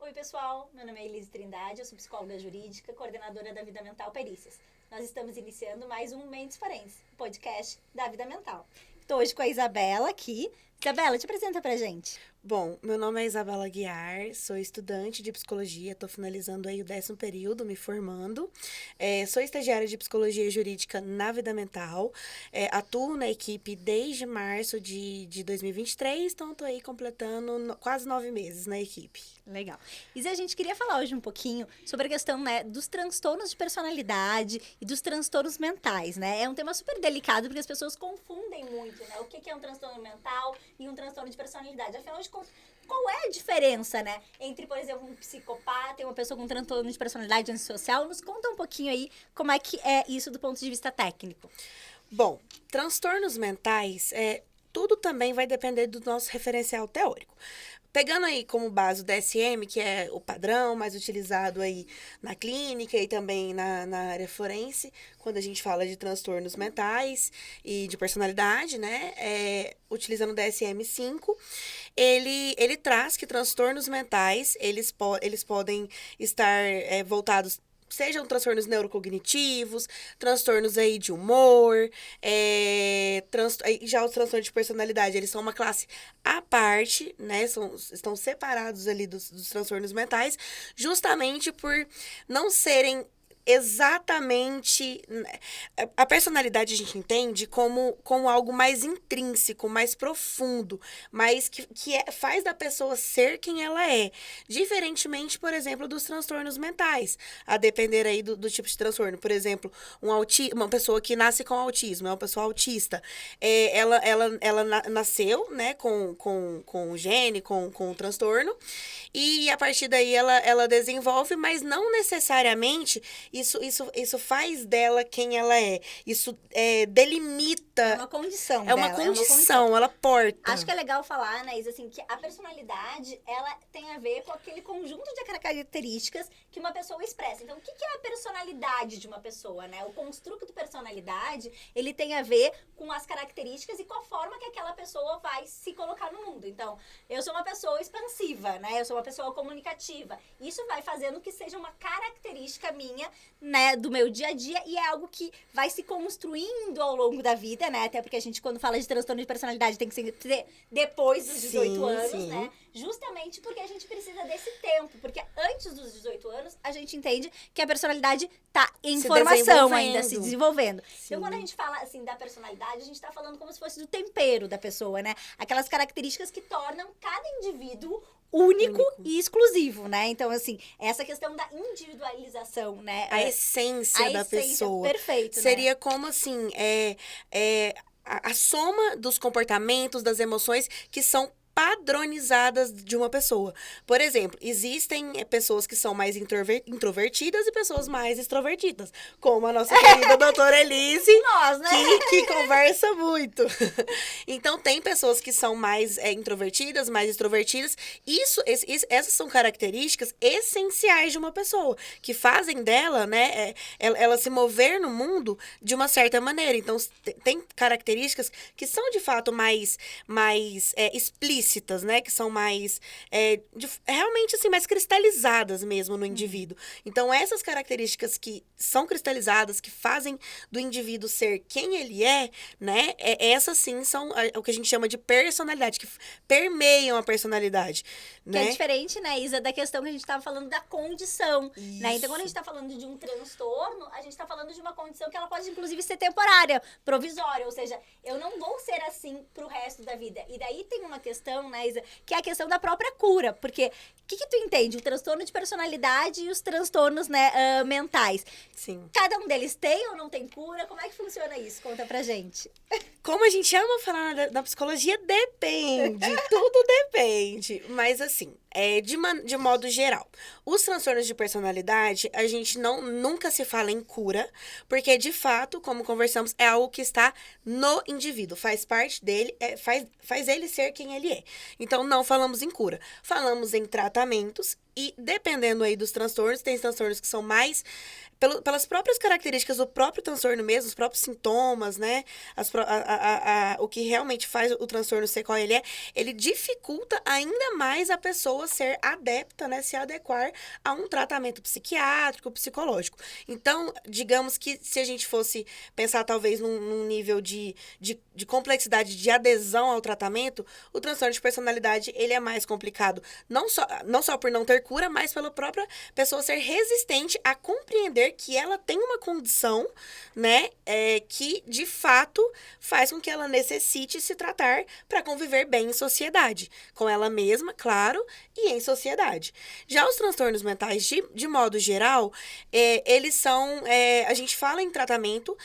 Oi, pessoal. Meu nome é Elise Trindade, eu sou psicóloga jurídica, coordenadora da Vida Mental Perícias. Nós estamos iniciando mais um Mentes Forense, podcast da Vida Mental. Estou hoje com a Isabela aqui. Isabela, te apresenta pra gente. Bom, meu nome é Isabela Guiar, sou estudante de psicologia, estou finalizando aí o 10º período, me formando. Sou estagiária de psicologia jurídica na Vida Mental, atuo na equipe desde março de 2023, então estou aí completando quase 9 meses na equipe. Legal. Isa, a gente queria falar hoje um pouquinho sobre a questão, né, dos transtornos de personalidade e dos transtornos mentais, né? É um tema super delicado porque as pessoas confundem muito, né? O que é um transtorno mental e um transtorno de personalidade. Afinal de contas, qual é a diferença, né, entre, por exemplo, um psicopata e uma pessoa com transtorno de personalidade antissocial? Nos conta um pouquinho aí como é que é isso do ponto de vista técnico. Bom, transtornos mentais, tudo também vai depender do nosso referencial teórico. Pegando aí como base o DSM, que é o padrão mais utilizado aí na clínica e também na área forense, quando a gente fala de transtornos mentais e de personalidade, né? Utilizando o DSM-5, ele traz que transtornos mentais, eles podem estar voltados. Sejam transtornos neurocognitivos, transtornos aí de humor, já os transtornos de personalidade, eles são uma classe à parte, né? Estão separados ali dos transtornos mentais, justamente por não serem exatamente. A personalidade a gente entende como algo mais intrínseco, mais profundo, mas faz da pessoa ser quem ela é. Diferentemente, por exemplo, dos transtornos mentais. A depender aí do tipo de transtorno. Por exemplo, uma pessoa que nasce com autismo, é uma pessoa autista. Ela nasceu, né, com o gene, com o transtorno, e a partir daí ela desenvolve, mas não necessariamente isso faz dela quem ela é. Isso delimita. É uma condição dela. É uma condição, ela porta. Acho que é legal falar, né, Isa, assim, que a personalidade, ela tem a ver com aquele conjunto de características que uma pessoa expressa. Então, o que é a personalidade de uma pessoa, né? O construto de personalidade, ele tem a ver com as características e com a forma que aquela pessoa vai se colocar no mundo. Então, eu sou uma pessoa expansiva, né? Eu sou uma pessoa comunicativa. Isso vai fazendo que seja uma característica minha, né, do meu dia a dia, e é algo que vai se construindo ao longo da vida, né? Até porque a gente, quando fala de transtorno de personalidade, tem que ser depois dos 18 anos, né? Justamente porque a gente precisa desse tempo. Porque antes dos 18 anos, a gente entende que a personalidade tá em formação ainda, se desenvolvendo. Sim. Então, quando a gente fala, assim, da personalidade, a gente tá falando como se fosse do tempero da pessoa, né? Aquelas características que tornam cada indivíduo único e exclusivo, né? Então, assim, essa questão da individualização, né? A essência da pessoa. Perfeito, seria, né? Como assim, a soma dos comportamentos, das emoções que são padronizadas de uma pessoa. Por exemplo, existem pessoas que são mais introvertidas e pessoas mais extrovertidas, como a nossa querida doutora Elise, nós, né? que conversa muito. Então, tem pessoas que são mais introvertidas, mais extrovertidas. Essas são características essenciais de uma pessoa, que fazem dela, né, ela se mover no mundo de uma certa maneira. Então, tem características que são, de fato, mais explícitas, né, que são mais realmente assim, mais cristalizadas mesmo no indivíduo. Então, essas características que são cristalizadas, que fazem do indivíduo ser quem ele é, né, essas sim são o que a gente chama de personalidade, que permeiam a personalidade, né? Que é diferente, né, Isa, da questão que a gente estava falando da condição, né? Então, quando a gente está falando de um transtorno, a gente está falando de uma condição que ela pode, inclusive, ser temporária, provisória, ou seja, eu não vou ser assim pro resto da vida. E daí tem uma questão, né, Isa, que é a questão da própria cura, porque o que tu entende? O transtorno de personalidade e os transtornos, né, mentais. Sim. Cada um deles tem ou não tem cura? Como é que funciona isso? Conta pra gente. Como a gente ama falar na psicologia, depende. Tudo depende. Mas, assim, de modo geral, os transtornos de personalidade, a gente nunca se fala em cura, porque, de fato, como conversamos, é algo que está no indivíduo. Faz parte dele, faz ele ser quem ele é. Então, não falamos em cura. Falamos em tratamentos e, dependendo aí dos transtornos, tem transtornos que são mais pelas próprias características do próprio transtorno mesmo, os próprios sintomas, né? O que realmente faz o transtorno ser qual ele dificulta ainda mais a pessoa ser adepta, né? Se adequar a um tratamento psiquiátrico, psicológico. Então, digamos que se a gente fosse pensar talvez num nível de complexidade de adesão ao tratamento, o transtorno de personalidade, ele é mais complicado. Não só por não ter cura, mas pela própria pessoa ser resistente a compreender que ela tem uma condição, né, que de fato faz com que ela necessite se tratar para conviver bem em sociedade, com ela mesma, claro, e em sociedade. Já os transtornos mentais, de modo geral, eles são, a gente fala em tratamento.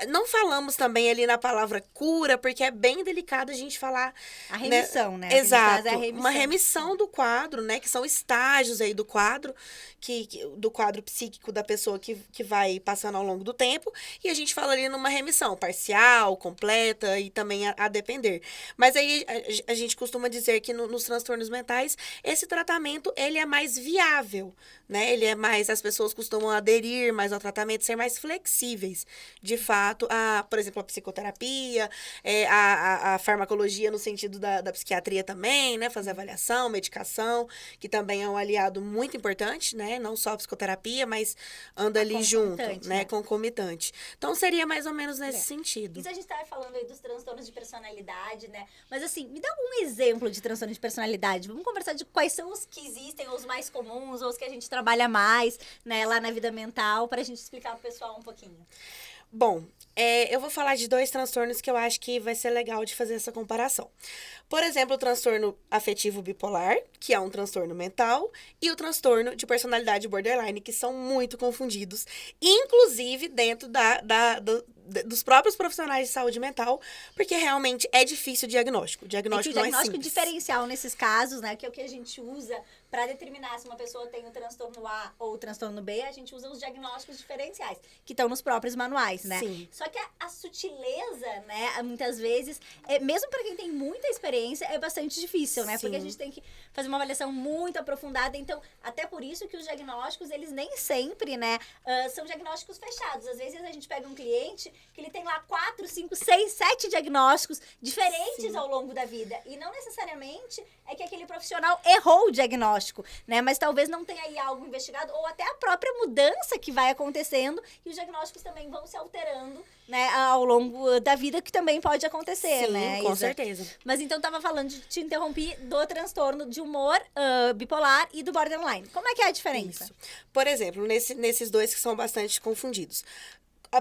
Não falamos também ali na palavra cura, porque é bem delicado a gente falar... A remissão, né? Exato. A remissão. Uma remissão do quadro, né? Que são estágios aí do quadro, do quadro psíquico da pessoa que vai passando ao longo do tempo. E a gente fala ali numa remissão parcial, completa e também a depender. Mas aí a gente costuma dizer que nos transtornos mentais, esse tratamento, ele é mais viável, né? Ele é mais... As pessoas costumam aderir mais ao tratamento, ser mais flexíveis, de fato, por exemplo, a psicoterapia, a farmacologia no sentido da psiquiatria também, né? Fazer avaliação, medicação, que também é um aliado muito importante, né? Não só a psicoterapia, mas anda ali junto, né? Concomitante. Então, seria mais ou menos nesse sentido. Isso a gente estava falando aí dos transtornos de personalidade, né? Mas assim, me dá um exemplo de transtorno de personalidade. Vamos conversar de quais são os que existem, os mais comuns, ou os que a gente trabalha mais, né? Lá na vida mental, para a gente explicar pro pessoal um pouquinho. Bom, eu vou falar de 2 transtornos que eu acho que vai ser legal de fazer essa comparação. Por exemplo, o transtorno afetivo bipolar, que é um transtorno mental, e o transtorno de personalidade borderline, que são muito confundidos, inclusive dentro dos próprios profissionais de saúde mental, porque realmente é difícil o diagnóstico. O diagnóstico não é simples. O diagnóstico diferencial nesses casos, né, que é o que a gente usa para determinar se uma pessoa tem o transtorno A ou o transtorno B, a gente usa os diagnósticos diferenciais, que estão nos próprios manuais, né? Sim. Só que a sutileza, né, muitas vezes, mesmo para quem tem muita experiência, é bastante difícil, né? Sim. Porque a gente tem que fazer uma avaliação muito aprofundada. Então, até por isso que os diagnósticos, eles nem sempre, né, são diagnósticos fechados. Às vezes a gente pega um cliente que ele tem lá 4, 5, 6, 7 diagnósticos diferentes Sim. ao longo da vida. E não necessariamente é que aquele profissional errou o diagnóstico, né? Mas talvez não tenha aí algo investigado, ou até a própria mudança que vai acontecendo, e os diagnósticos também vão se alterando, né, ao longo da vida, que também pode acontecer, Sim, né? Com certeza. Mas então tava falando, te interrompi, do transtorno de humor bipolar e do borderline. Como é que é a diferença? Isso. Por exemplo, nesses 2 que são bastante confundidos.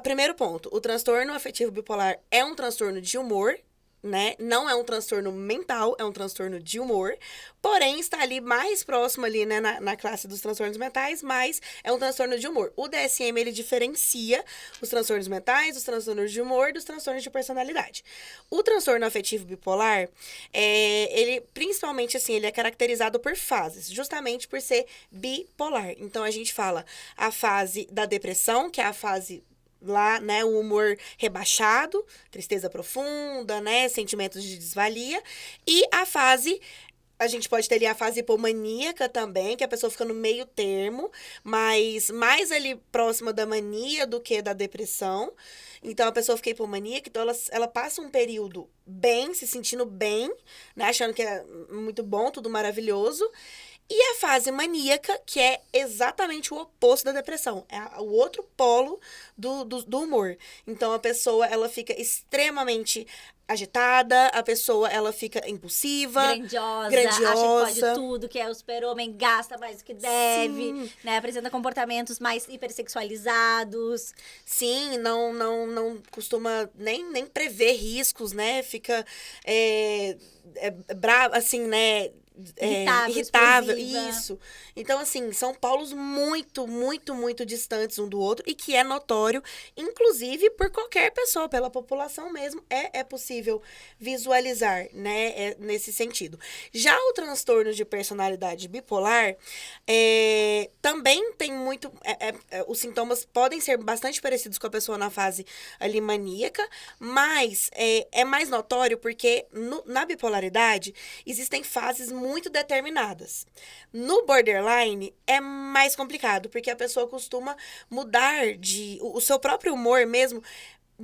Primeiro ponto, o transtorno afetivo bipolar é um transtorno de humor, né? Não é um transtorno mental, é um transtorno de humor, porém está ali mais próximo ali, né, na classe dos transtornos mentais, mas é um transtorno de humor. O DSM, ele diferencia os transtornos mentais, os transtornos de humor dos transtornos de personalidade. O transtorno afetivo bipolar, ele principalmente, assim, ele é caracterizado por fases, justamente por ser bipolar. Então, a gente fala a fase da depressão, que é a fase lá, né, o humor rebaixado, tristeza profunda, né, sentimentos de desvalia, e a gente pode ter ali a fase hipomaníaca também, que a pessoa fica no meio termo, mas mais ali próxima da mania do que da depressão. Então, a pessoa fica hipomaníaca, então ela passa um período bem, se sentindo bem, né, achando que é muito bom, tudo maravilhoso. E a fase maníaca, que é exatamente o oposto da depressão. É o outro polo do humor. Então, a pessoa, ela fica extremamente agitada, a pessoa, ela fica impulsiva, grandiosa, acha que pode tudo, que é o super-homem, gasta mais do que deve, né? Apresenta comportamentos mais hipersexualizados. Sim, não costuma nem prever riscos, né? Fica brava, assim, né? Irritável, isso. Então, assim, são polos muito, muito, muito distantes um do outro e que é notório, inclusive por qualquer pessoa, pela população mesmo, é possível visualizar, né, nesse sentido. Já o transtorno de personalidade bipolar, também tem muito, os sintomas podem ser bastante parecidos com a pessoa na fase ali maníaca, mas é mais notório porque na bipolaridade existem fases muito muito determinadas. No borderline, é mais complicado, porque a pessoa costuma mudar o seu próprio humor mesmo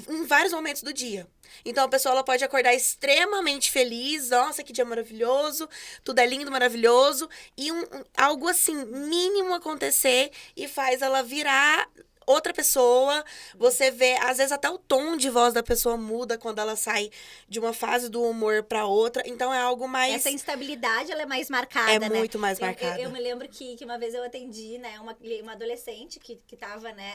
em vários momentos do dia. Então, a pessoa ela pode acordar extremamente feliz, nossa, que dia maravilhoso, tudo é lindo, maravilhoso, e algo assim, mínimo acontecer e faz ela virar outra pessoa. Você vê, às vezes até o tom de voz da pessoa muda quando ela sai de uma fase do humor para outra. Então é algo mais... Essa instabilidade, ela é mais marcada, É né? muito mais marcada. Eu me lembro que uma vez eu atendi, né, uma adolescente que tava, né,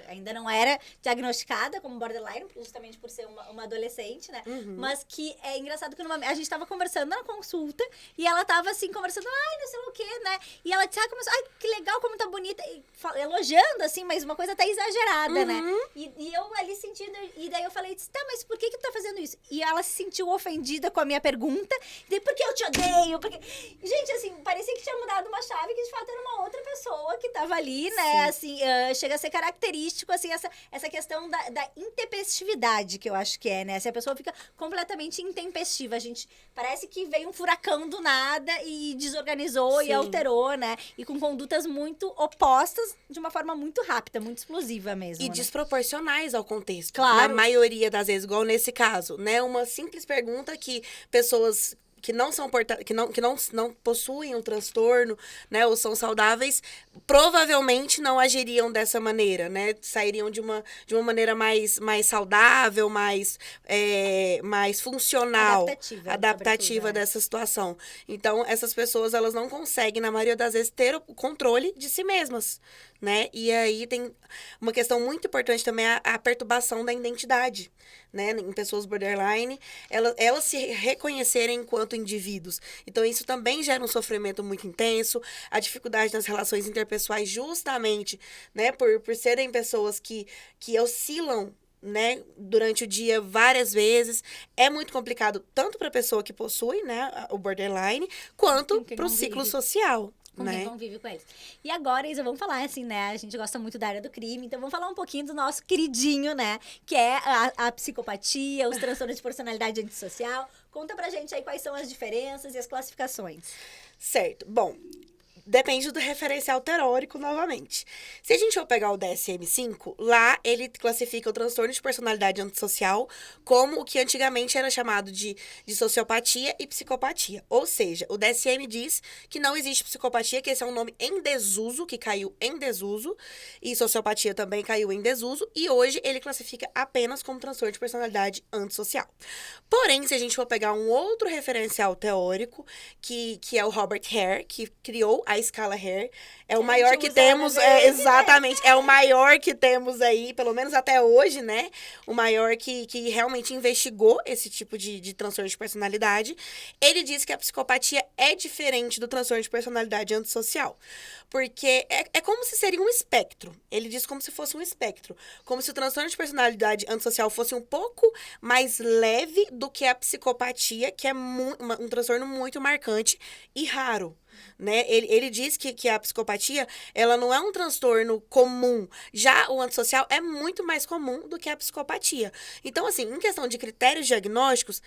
ainda não era diagnosticada como borderline, justamente por ser uma adolescente, né? Mas que é engraçado que a gente tava conversando na consulta e ela tava assim, conversando, ai, não sei o quê, né? E ela disse, começou, ai, que legal, como tá bonita, e elogiando, assim, mas uma coisa até exagerada, né? E eu ali sentindo, e daí eu falei, tá, mas por que tu tá fazendo isso? E ela se sentiu ofendida com a minha pergunta, e daí, porque eu te odeio? Porque... Gente, assim, parecia que tinha mudado uma chave, que de fato era uma outra pessoa que tava ali, né? Assim, chega a ser característico, assim, essa questão da intempestividade, que eu acho que é, né? Se a pessoa fica completamente intempestiva, a gente parece que veio um furacão do nada e desorganizou e alterou, né? E com condutas muito opostas, de uma forma muito rápida, muito explosiva mesmo. E né? desproporcionais ao contexto. Claro. Na maioria das vezes, igual nesse caso, né? Uma simples pergunta que pessoas que não são que não possuem um transtorno, né, ou são saudáveis, provavelmente não agiriam dessa maneira, né? Sairiam de uma maneira mais saudável, mais funcional, adaptativa dessa situação. Então, essas pessoas, elas não conseguem, na maioria das vezes, ter o controle de si mesmas, né? E aí tem uma questão muito importante também, a perturbação da identidade, né? Em pessoas borderline, elas se reconhecerem enquanto indivíduos. Então, isso também gera um sofrimento muito intenso, a dificuldade nas relações interpessoais, justamente, né? Por serem pessoas que oscilam, né, durante o dia várias vezes. É muito complicado tanto para a pessoa que possui, né, o borderline, quanto para o ciclo social. Com quem convive com eles. E agora, Isa, vamos falar assim, né? A gente gosta muito da área do crime, então vamos falar um pouquinho do nosso queridinho, né? Que é a psicopatia, os transtornos de personalidade antissocial. Conta pra gente aí quais são as diferenças e as classificações. Certo. Bom, depende do referencial teórico, novamente. Se a gente for pegar o DSM-5, lá ele classifica o transtorno de personalidade antissocial como o que antigamente era chamado de sociopatia e psicopatia. Ou seja, o DSM diz que não existe psicopatia, que esse é um nome em desuso, que caiu em desuso, e sociopatia também caiu em desuso, e hoje ele classifica apenas como transtorno de personalidade antissocial. Porém, se a gente for pegar um outro referencial teórico, que é o Robert Hare, que criou a escala Hare, é o maior que temos, exatamente, é o maior que temos aí, pelo menos até hoje, né? O maior que realmente investigou esse tipo de transtorno de personalidade. Ele diz que a psicopatia é diferente do transtorno de personalidade antissocial, porque é como se seria um espectro. Ele diz como se fosse um espectro, como se o transtorno de personalidade antissocial fosse um pouco mais leve do que a psicopatia, que é um transtorno muito marcante e raro. Né? Ele diz que a psicopatia, ela não é um transtorno comum. Já o antissocial é muito mais comum do que a psicopatia. Então, assim, em questão de critérios diagnósticos,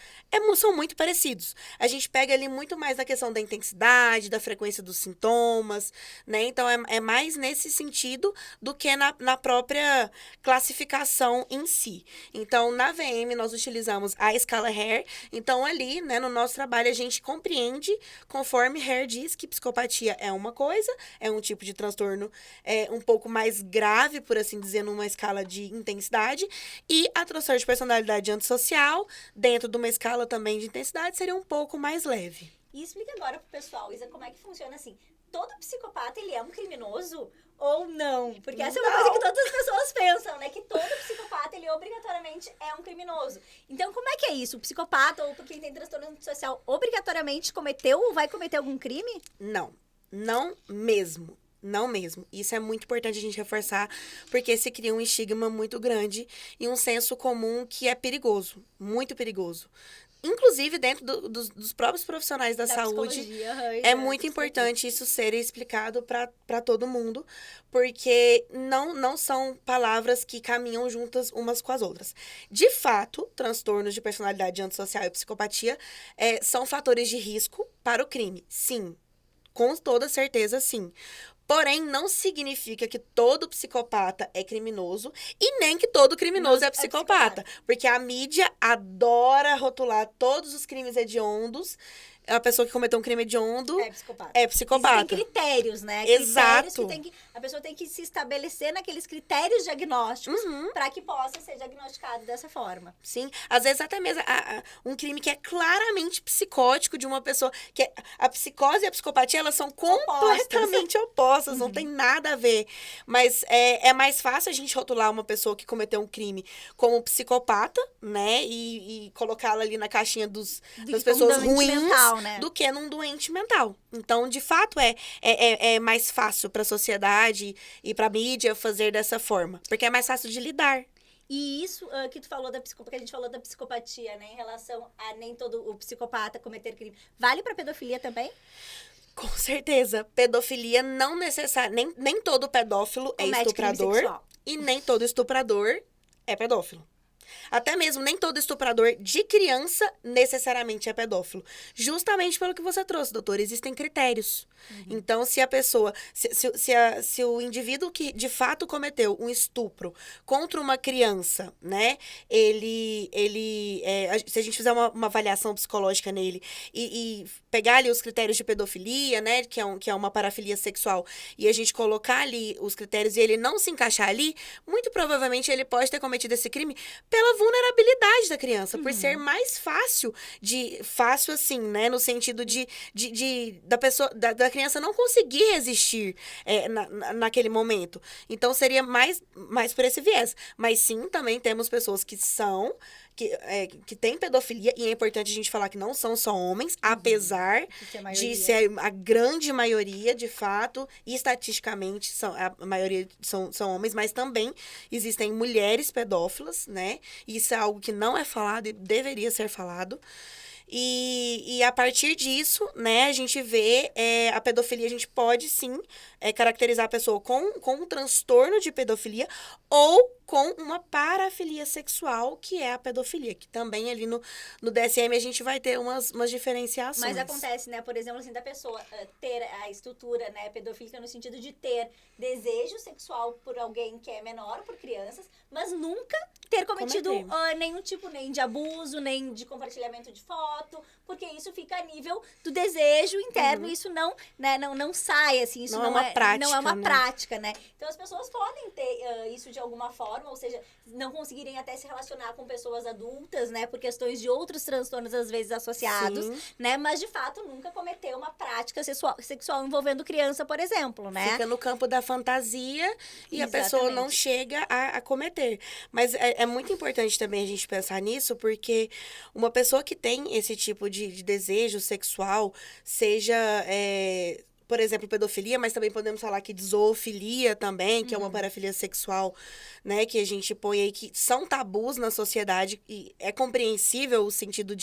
são muito parecidos. A gente pega ali muito mais na questão da intensidade, da frequência dos sintomas, né? Então, é mais nesse sentido do que na própria classificação em si. Então, na VM, nós utilizamos a escala Hare. Então, ali, né, no nosso trabalho, a gente compreende, conforme Hare diz, que psicopatia é uma coisa, é um tipo de transtorno um pouco mais grave, por assim dizer, numa escala de intensidade, e a transtorno de personalidade antissocial, dentro de uma escala também de intensidade, seria um pouco mais leve. E explica agora pro pessoal, Isa, como é que funciona assim. Todo psicopata, ele é um criminoso ou não? Porque essa é uma coisa que todas as pessoas pensam, né? Que todo psicopata, ele obrigatoriamente é um criminoso. Então, como é que é isso? O psicopata ou quem tem transtorno antissocial obrigatoriamente cometeu ou vai cometer algum crime? Não mesmo. Não mesmo. Isso é muito importante a gente reforçar, porque se cria um estigma muito grande e um senso comum que é perigoso, muito perigoso. inclusive dentro dos próprios profissionais da saúde, psicologia, é muito importante isso ser explicado para todo mundo, porque não são palavras que caminham juntas umas com as outras. De fato, transtornos de personalidade antissocial e psicopatia são fatores de risco para o crime. Sim, com toda certeza, sim. Porém, não significa que todo psicopata é criminoso e nem que todo criminoso é psicopata. Porque a mídia adora rotular todos os crimes hediondos. A pessoa que cometeu um crime hediondo é psicopata. Existem critérios, né? Exato. Critérios a pessoa tem que se estabelecer naqueles critérios diagnósticos para que possa ser diagnosticado dessa forma. Sim, às vezes até mesmo um crime que é claramente psicótico de uma pessoa, que a psicose e a psicopatia, elas são completamente opostas, não tem nada a ver. Mas é mais fácil a gente rotular uma pessoa que cometeu um crime como psicopata, né, e colocá-la ali na caixinha das pessoas ruins, mental, né? Do que num doente mental. Então, de fato, é mais fácil para a sociedade e para a mídia fazer dessa forma, porque é mais fácil de lidar. E isso que tu falou porque a gente falou da psicopatia, né, em relação a nem todo o psicopata cometer crime, vale para pedofilia também? Com certeza. Pedofilia não necessariamente... Nem todo pedófilo é estuprador. E nem todo estuprador é pedófilo. Até mesmo nem todo estuprador de criança necessariamente é pedófilo. Justamente pelo que você trouxe, doutor. Existem critérios. Então, se a pessoa... Se o indivíduo que de fato cometeu um estupro contra uma criança, né? Se a gente fizer uma avaliação psicológica nele e pegar ali os critérios de pedofilia, né? Que é uma parafilia sexual, e a gente colocar ali os critérios e ele não se encaixar ali, muito provavelmente ele pode ter cometido esse crime pela vulnerabilidade da criança, por ser mais fácil assim, né, no sentido da pessoa, da criança não conseguir resistir naquele momento. Então, seria mais por esse viés. Mas sim, também temos pessoas que têm pedofilia, e é importante a gente falar que não são só homens, apesar de ser a grande maioria, de fato, e estatisticamente a maioria são homens, mas também existem mulheres pedófilas, né? Isso é algo que não é falado e deveria ser falado. E a partir disso, né, a gente vê a pedofilia, a gente pode sim caracterizar a pessoa com um transtorno de pedofilia ou com uma parafilia sexual, que é a pedofilia, que também ali no DSM a gente vai ter umas diferenciações. Mas acontece, né, por exemplo, assim, da pessoa ter a estrutura, né, pedofílica no sentido de ter desejo sexual por alguém que é menor, por crianças, mas nunca ter cometido nenhum tipo nem de abuso, nem de compartilhamento de foto, porque isso fica a nível do desejo interno, isso não sai, assim, isso não é uma prática, não é uma prática, né? Então as pessoas podem ter isso de alguma forma, ou seja, não conseguirem até se relacionar com pessoas adultas, né, por questões de outros transtornos às vezes associados, né, mas de fato nunca cometer uma prática sexual envolvendo criança, por exemplo, né? Fica no campo da fantasia e a pessoa não chega a cometer. Mas é muito importante também a gente pensar nisso, porque uma pessoa que tem esse tipo de desejo sexual, seja por exemplo, pedofilia, mas também podemos falar que de zoofilia também, que é uma parafilia sexual, né, que a gente põe aí, que são tabus na sociedade, e é compreensível o sentido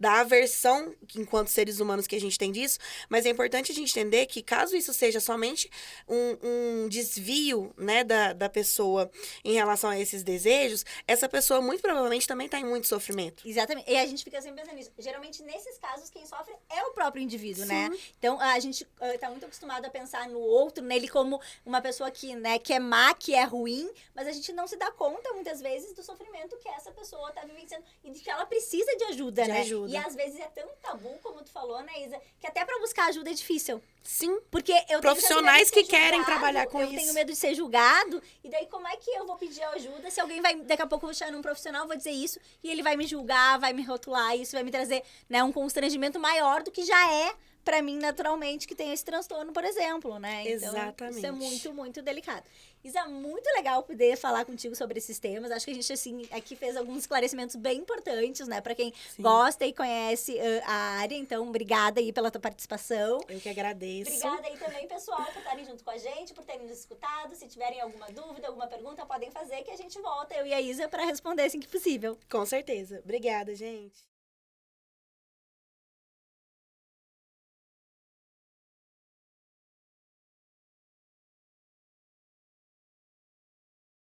da aversão enquanto seres humanos que a gente tem disso, mas é importante a gente entender que caso isso seja somente um desvio, né, da pessoa em relação a esses desejos, essa pessoa muito provavelmente também está em muito sofrimento. Exatamente, e a gente fica sempre pensando nisso. Geralmente, nesses casos, quem sofre é o próprio indivíduo, né? Então, a gente tá muito acostumado a pensar no outro, nele como uma pessoa que é má, que é ruim, mas a gente não se dá conta, muitas vezes, do sofrimento que essa pessoa tá vivenciando e de que ela precisa de ajuda, né? E às vezes é tão tabu, como tu falou, né, Isa, que até pra buscar ajuda é difícil. Sim. Porque eu profissionais que querem trabalhar com isso. Eu tenho medo de ser julgado, e daí como é que eu vou pedir ajuda se alguém vai, daqui a pouco eu vou chamar um profissional, vou dizer isso, e ele vai me julgar, vai me rotular, e isso vai me trazer, né, um constrangimento maior do que já é pra mim, naturalmente, que tem esse transtorno, por exemplo, né? Então, exatamente. Isso é muito, muito delicado. Isa, muito legal poder falar contigo sobre esses temas. Acho que a gente, assim, aqui fez alguns esclarecimentos bem importantes, né? Pra quem gosta e conhece a área. Então, obrigada aí pela tua participação. Eu que agradeço. Obrigada aí também, pessoal, por estarem junto com a gente, por terem nos escutado. Se tiverem alguma dúvida, alguma pergunta, podem fazer que a gente volta, eu e a Isa, pra responder assim que possível. Com certeza. Obrigada, gente.